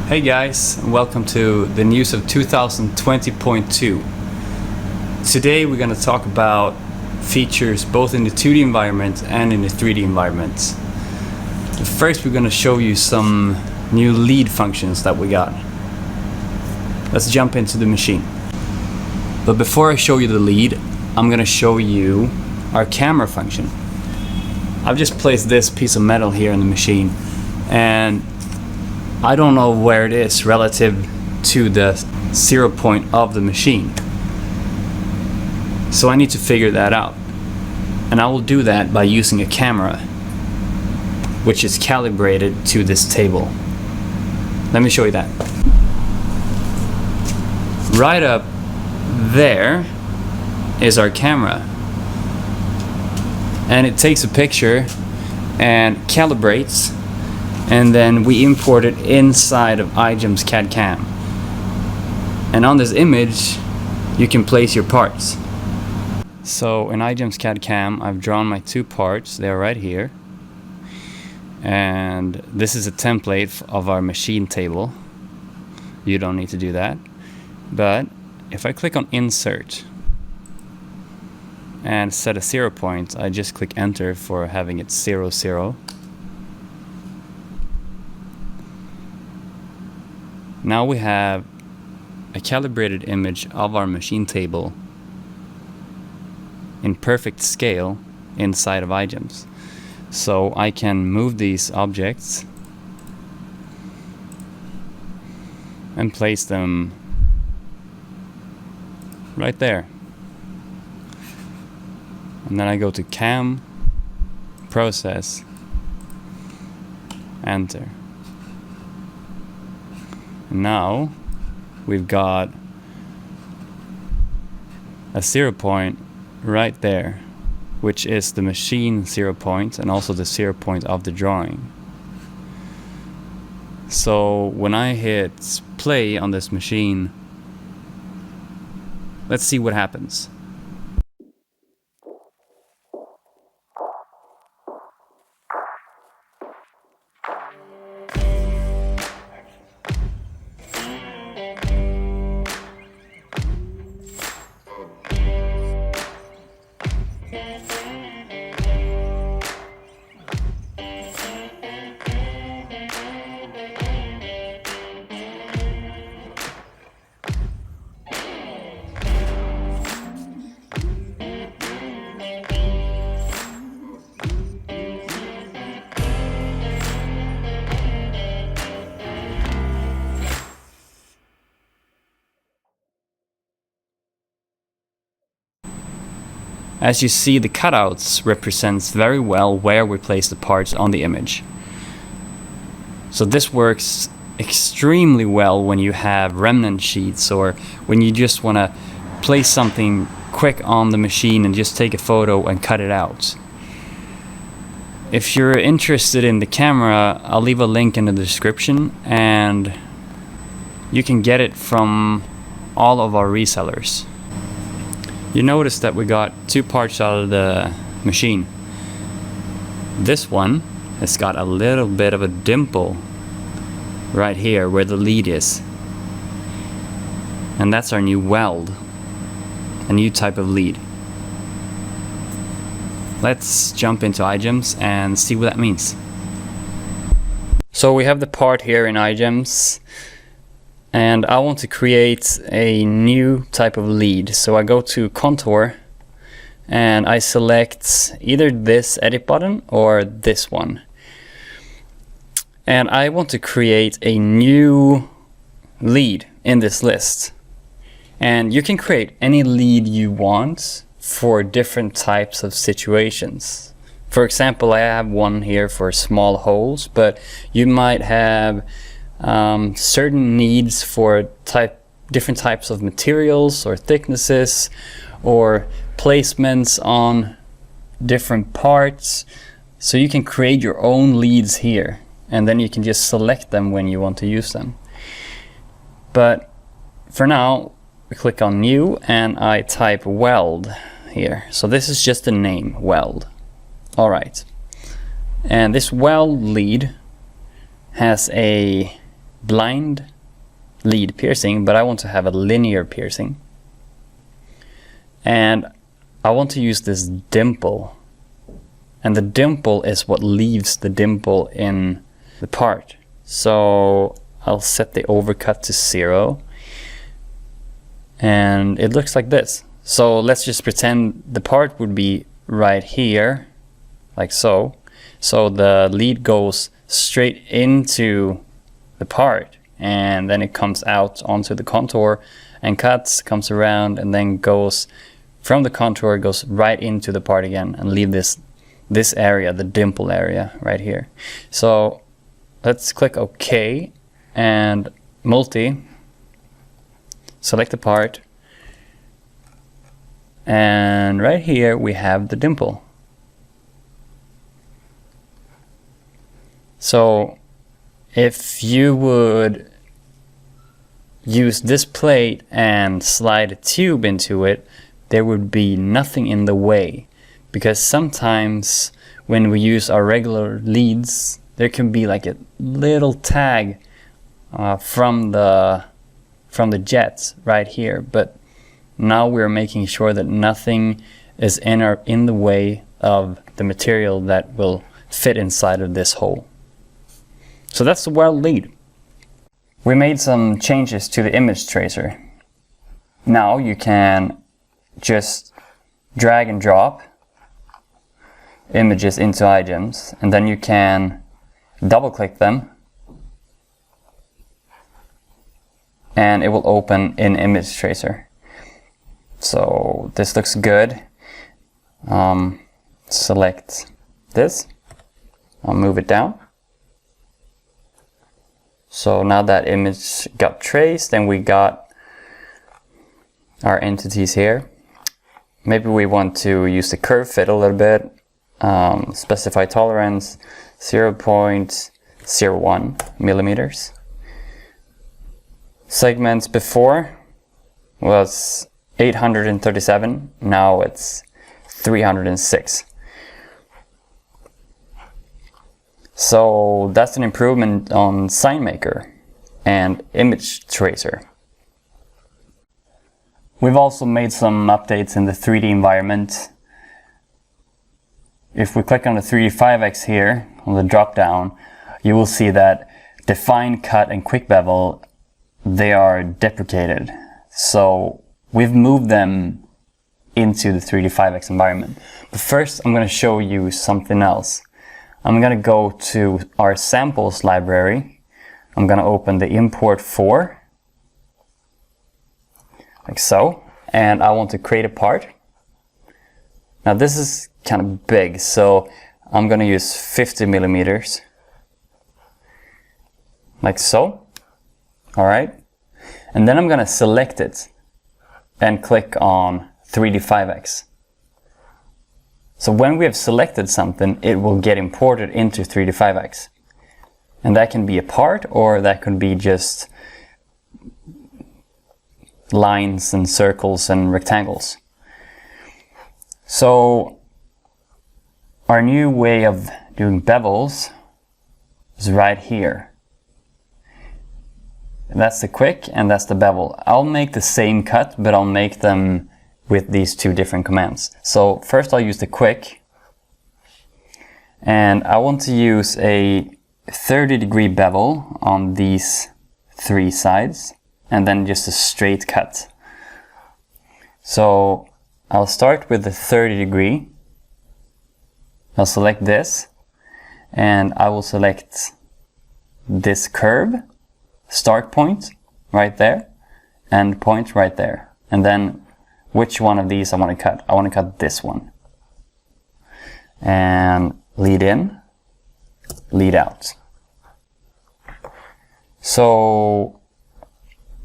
Hey guys, and welcome to the news of 2020.2. Today we're going to talk about features both in the 2D environment and in the 3D environment. First we're going to show you some new lead functions that we got. Let's jump into the machine. But before I show you the lead, I'm going to show you our camera function. I've just placed this piece of metal here in the machine, and I don't know where it is relative to the 0 point of the machine. So I need to figure that out. And I will do that by using a camera which is calibrated to this table. Let me show you that. Right up there is our camera. And it takes a picture and calibrates, and then we import it inside of IGEMS CAD-CAM. And on this image you can place your parts. So in IGEMS CAD-CAM I've drawn my two parts. They're right here, and this is a template of our machine table. You don't need to do that, but if I click on insert and set a 0 point, I just click enter for having it 0, 0. Now we have a calibrated image of our machine table in perfect scale inside of IGEMS. So I can move these objects and place them right there. And then I go to Cam, Process, Enter. Now we've got a 0 point right there, which is the machine 0 point and also the 0 point of the drawing. So when I hit play on this machine, let's see what happens. As you see, the cutouts represents very well where we place the parts on the image. So this works extremely well when you have remnant sheets, or when you just want to place something quick on the machine and just take a photo and cut it out. If you're interested in the camera, I'll leave a link in the description, and you can get it from all of our resellers. You notice that we got two parts out of the machine. This one has got a little bit of a dimple right here where the lead is. And that's our new weld, a new type of lead. Let's jump into IGEMS and see what that means. So we have the part here in IGEMS, and I want to create a new type of lead. So I go to Contour and I select either this edit button or this one. And I want to create a new lead in this list. And you can create any lead you want for different types of situations. For example, I have one here for small holes, but you might have certain needs for different types of materials or thicknesses or placements on different parts. So you can create your own leads here, and then you can just select them when you want to use them. But for now, we click on new and I type weld here. So this is just the name, weld. Alright. And this weld lead has a blind lead piercing, but I want to have a linear piercing. And I want to use this dimple. And the dimple is what leaves the dimple in the part. So I'll set the overcut to 0. And it looks like this. So let's just pretend the part would be right here, like so. So the lead goes straight into the part, and then it comes out onto the contour and cuts, comes around, and then goes from the contour, goes right into the part again, and leave this area, the dimple area, right here. So let's click OK and multi, select the part, and right here we have the dimple. So if you would use this plate and slide a tube into it, there would be nothing in the way, because sometimes when we use our regular leads, there can be like a little tag from the jets right here, but now we're making sure that nothing is in the way of the material that will fit inside of this hole. So that's the weld lead. We made some changes to the image tracer. Now you can just drag and drop images into IGEMS, and then you can double click them and it will open in image tracer. So this looks good. Select this. I'll move it down. So now that image got traced and we got our entities here. Maybe we want to use the curve fit a little bit. Specify tolerance 0.01 millimeters. Segments before was 837, now it's 306. So that's an improvement on SignMaker and image tracer. We've also made some updates in the 3D environment. If we click on the 3D5X here on the drop down, you will see that define, cut, and quick bevel, they are deprecated. So we've moved them into the 3D5X environment. But first I'm going to show you something else. I'm going to go to our samples library. I'm going to open the import 4, like so, and I want to create a part. Now this is kind of big, so I'm going to use 50 millimeters, like so. Alright, and then I'm going to select it and click on 3D5X. So when we have selected something, it will get imported into 3D5X. And that can be a part, or that could be just lines and circles and rectangles. So our new way of doing bevels is right here. And that's the quick and that's the bevel. I'll make the same cut, but I'll make them with these two different commands. So first I'll use the quick, and I want to use a 30-degree bevel on these 3 sides, and then just a straight cut. So I'll start with the 30-degree. I'll select this, and I will select this curve, start point right there, end point right there, and then which one of these I want to cut. I want to cut this one. And lead in, lead out. So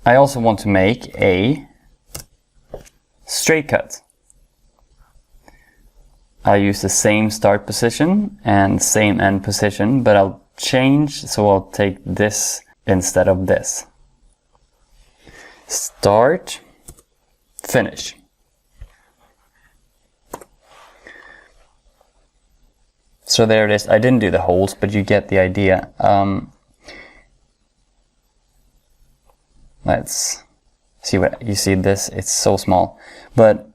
I also want to make a straight cut. I'll use the same start position and same end position, but I'll change, so I'll take this instead of this. Start, finish. So there it is. I didn't do the holes, but you get the idea. Let's see what you see. This, it's so small, but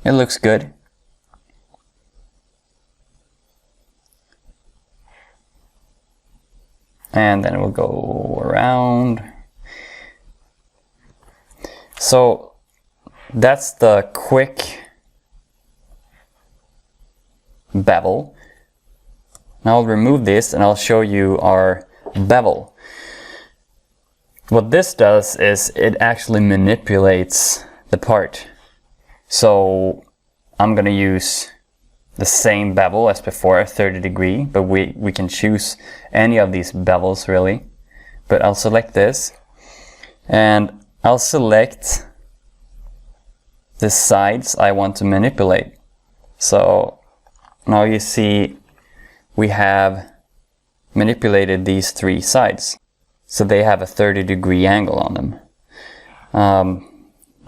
it looks good. And then we'll go around. So that's the quick bevel. Now I'll remove this and I'll show you our bevel. What this does is it actually manipulates the part. So I'm gonna use the same bevel as before, 30 degree, but we can choose any of these bevels really. But I'll select this and I'll select the sides I want to manipulate. So now you see we have manipulated these 3 sides. So they have a 30 degree angle on them.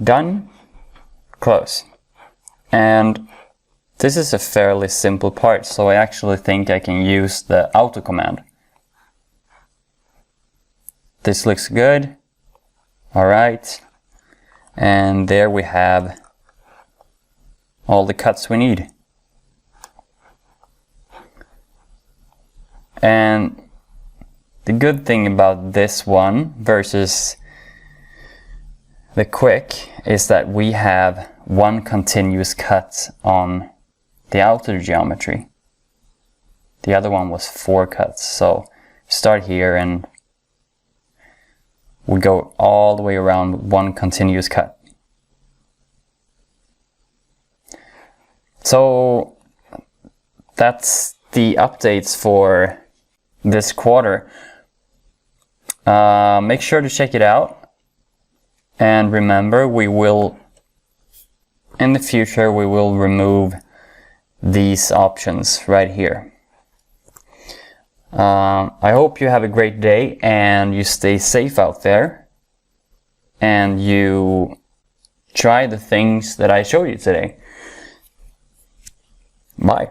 Done, close. And this is a fairly simple part, so I actually think I can use the auto command. This looks good. Alright. And there we have all the cuts we need. And the good thing about this one versus the quick is that we have one continuous cut on the outer geometry. The other one was 4 cuts. So start here and we go all the way around one continuous cut. So that's the updates for this quarter. Make sure to check it out, and remember, we will in the future we will remove these options right here. I hope you have a great day and you stay safe out there and you try the things that I showed you today. Bye.